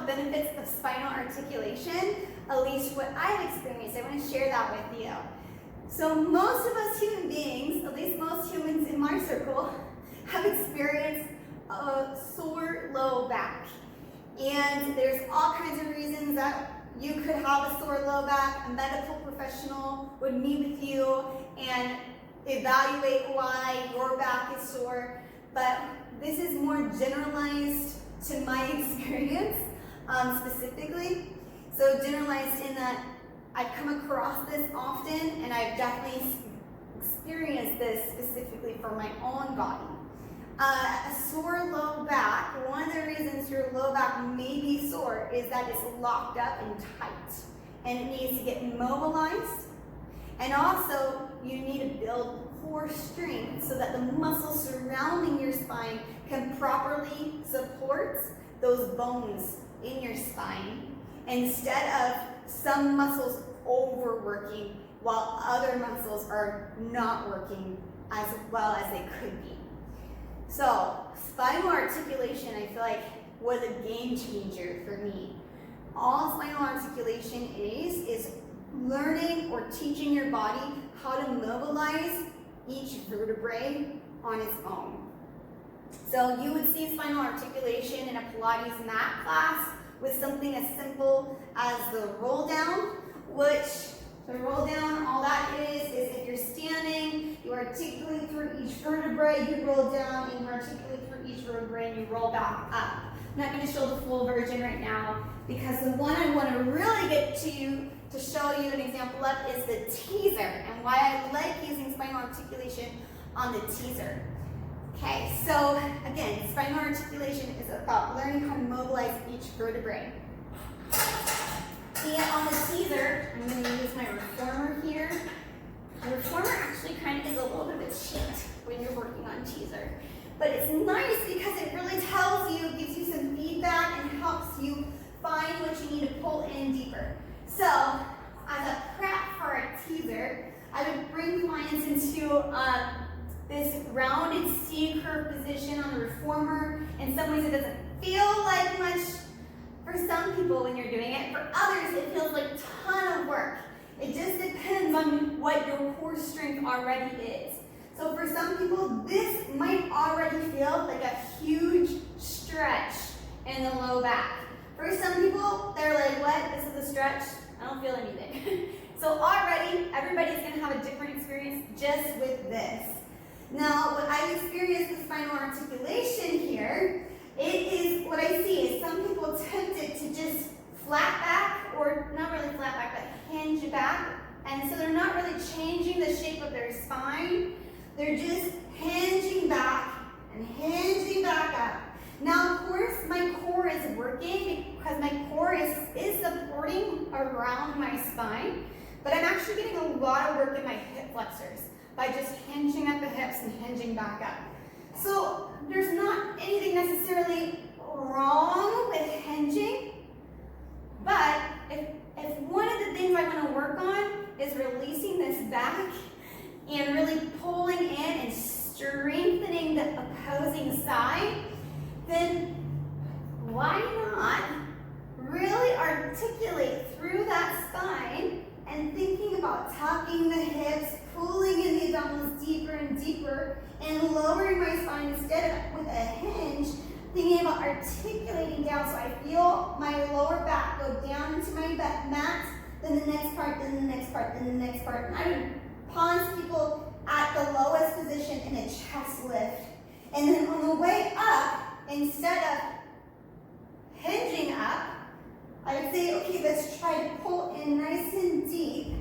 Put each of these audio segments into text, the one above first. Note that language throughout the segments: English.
benefits of spinal articulation, at least what I've experienced. I want to share that with you. So most of us human beings, at least most humans in my circle, have experienced a sore low back. And there's all kinds of reasons that you could have a sore low back. A medical professional would meet with you and evaluate why your back is sore. But this is more generalized to my experience specifically. So generalized in that I've come across this often, and I've definitely experienced this specifically for my own body. A sore low back, one of the reasons your low back may be sore is that it's locked up and tight, and it needs to get mobilized. And also, you need to build core strength so that the muscles surrounding your spine can properly support those bones in your spine, instead of some muscles overworking while other muscles are not working as well as they could be. So, spinal articulation, I feel like, was a game changer for me. All spinal articulation is learning or teaching your body how to mobilize each vertebrae on its own. So you would see spinal articulation in a Pilates mat class with something as simple as the roll down, which the roll down, all that is if you're standing, you articulate through each vertebrae, you roll down, and you articulate through each vertebrae, and you roll back up. I'm not going to show the full version right now, because the one I want to really get to show you an example of is the teaser, and why I like using spinal articulation on the teaser. Okay, so again, spinal articulation is about learning how to mobilize each vertebrae. And on the teaser, I'm going to use my reformer here. The reformer actually kind of is a little bit of a cheat when you're working on teaser. But it's nice because it really tells you, gives you some feedback, and helps you find what you need to pull in deeper. So, as a prep for a teaser, I would bring clients into this rounded C curve position on the reformer. In some ways, it doesn't feel like much for some people when you're doing it. For others, it feels like a ton of work. It just depends on what your core strength already is. So for some people, this might already feel like a huge stretch in the low back. For some people, they're like, what? This is a stretch? I don't feel anything. So already, everybody's going to have a different experience just with this. Now, what I experienced with spinal articulation here, it is, what I see is some people tempted to just flat back, or not really flat back, but hinge back. And so they're not really changing the shape of their spine. They're just hinging back and hinging back up. Now, of course, my core is working because my core is supporting around my spine, but I'm actually getting a lot of work in my hip flexors by just hinging at the hips and hinging back up. So there's not anything necessarily wrong with hinging, but if one of the things I want to work on is releasing this back and really pulling in and strengthening the opposing side, then why not really articulate through that spine and thinking about tucking the hips, pulling in the abdominals deeper and deeper, and lowering my spine instead of with a hinge, thinking about articulating down so I feel my lower back go down into my mat, then the next part, then the next part, then the next part. And I would pause people at the lowest position in a chest lift. And then on the way up, instead of hinging up, I would say, okay, let's try to pull in nice and deep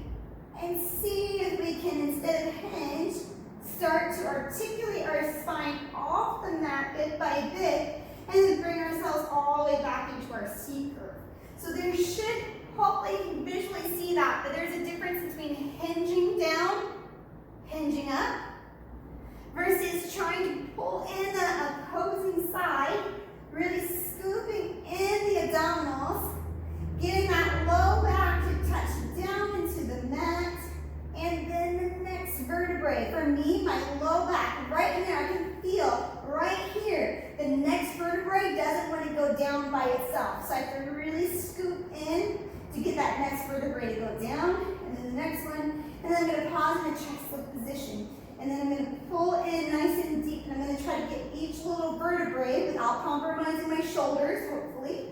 and see if we can, instead of hinge, start to articulate our spine off the mat bit by bit, and then bring ourselves all the way back into our C curve. So there should, hopefully you can visually see that there's a difference between hinging down, hinging up, versus trying to pull in the opposing side, really scooping in the abdominals, getting that low back to touch down into the mat, and then the next vertebrae. For me, my low back, right in there, I can feel right here, the next vertebrae doesn't want to go down by by itself. So I have to really scoop in to get that next vertebrae to go down, and then the next one, and then I'm going to pause in a chest lift position. And then I'm going to pull in nice and deep, and I'm going to try to get each little vertebrae without compromising my shoulders, hopefully.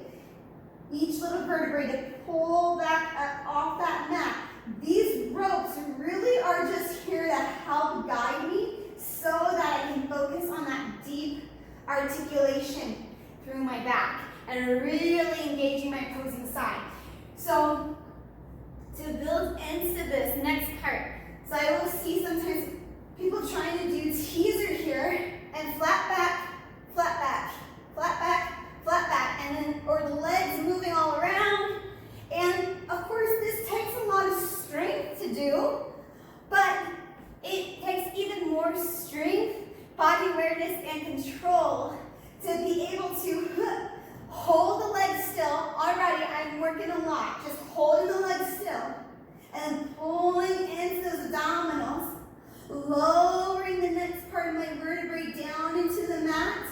Each little vertebrae to pull back up off that mat. These ropes really are just here to help guide me so that I can focus on that deep articulation through my back and really engaging my opposing side. So to build into this next part, so I always see sometimes people trying to do teaser here and flat back, flat back, flat back, flat back, and then, or the legs moving all around. And of course, this takes a lot of strength to do, but it takes even more strength, body awareness, and control to be able to hold the legs still. Already, I'm working a lot, just holding the legs still, and pulling into those abdominals, lowering the next part of my vertebrae down into the mat,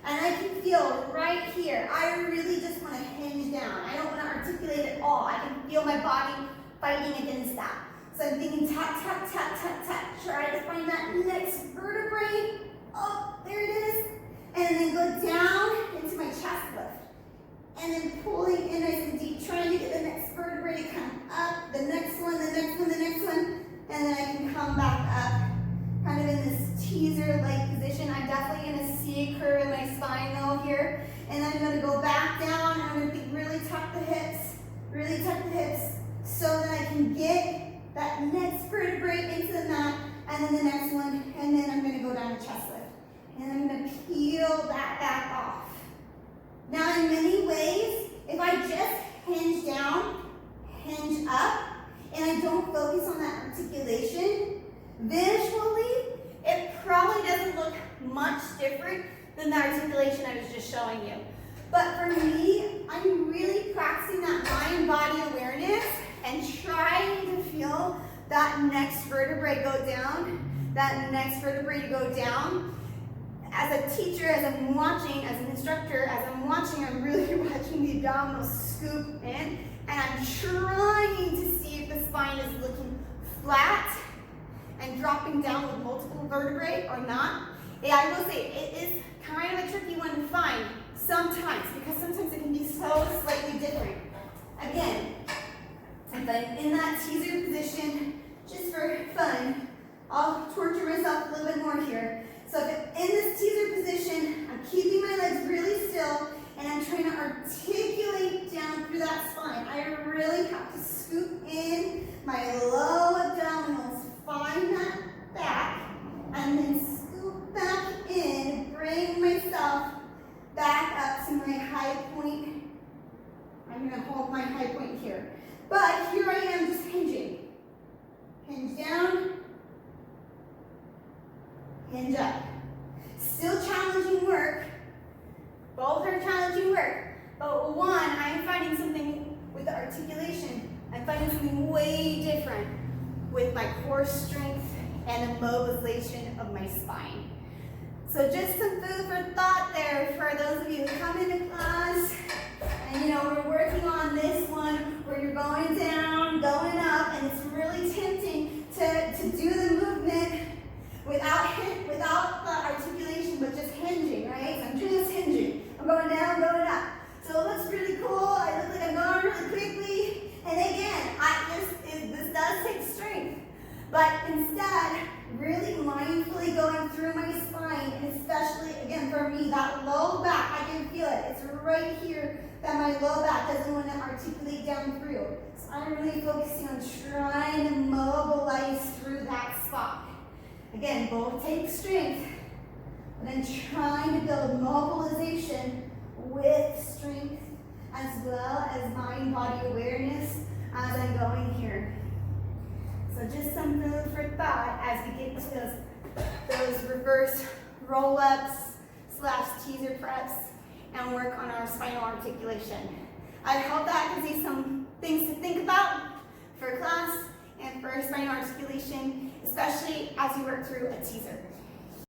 and I can feel right here, I really just want to hinge down. I don't want to articulate at all. I can feel my body fighting against that. So I'm thinking tap, tap, tap, tap, tap. Try to find that next vertebrae. Oh, there it is. And then go down into my chest lift. And then pulling in nice and deep, trying to get the next vertebrae to come up. The next one, the next one, the next one. And then I can come back up, kind of in this teaser-like position. I'm definitely going to see a curve in my spine though here. And I'm going to go back down, and I'm going to really tuck the hips, so that I can get that next vertebrae into the mat, and then the next one, and then I'm going to go down to chest lift. And I'm going to peel that back off. Now in many ways, if I just hinge down, hinge up, and I don't focus on that articulation, visually, it probably doesn't look much different than the articulation I was just showing you. But for me, I'm really practicing that mind-body awareness and trying to feel that next vertebrae go down, that next vertebrae to go down. As a teacher, as I'm watching, as an instructor, as I'm watching, I'm really watching the abdominals scoop in, and I'm trying to see if the spine is looking flat and dropping down with multiple vertebrae or not. Yeah, I will say it is kind of a tricky one to find sometimes, because sometimes it can be so slightly different. Again, if I'm in that teaser position, just for fun, I'll torture myself a little bit more here. So if I'm in this teaser position, I'm keeping my legs really still, and I'm trying to articulate down through that spine. I really have to scoop in my low abdominals, find that back, and then scoop back in, bring myself back up to my high point. I'm going to hold my high point here. But here I am just hinging. Hinge down, hinge up. Still challenging work. Both are challenging work. But one, I'm finding something with the articulation. I'm finding something way different with my core strength and the mobilization of my spine. So just some food for thought there for those of you who come into class and we're working on this one where you're going down, going up, and it's really tempting to do the movement without the articulation, but just hinging, right? So I'm just hinging. I'm going down, going up. So it looks really cool. I look like I'm going really quickly. And again, this does take strength. But instead, really mindfully going through my spine, and especially, again, for me, that low back, I can feel it. It's right here that my low back doesn't want to articulate down through. So I'm really focusing on trying to mobilize through that spot. Again, both take strength, but then trying to build mobilization with strength as well as mind-body awareness as I'm going here. So just some food for thought as we get into those reverse roll-ups / teaser preps and work on our spinal articulation. I hope that gives you some things to think about for class and for spinal articulation, especially as you work through a teaser.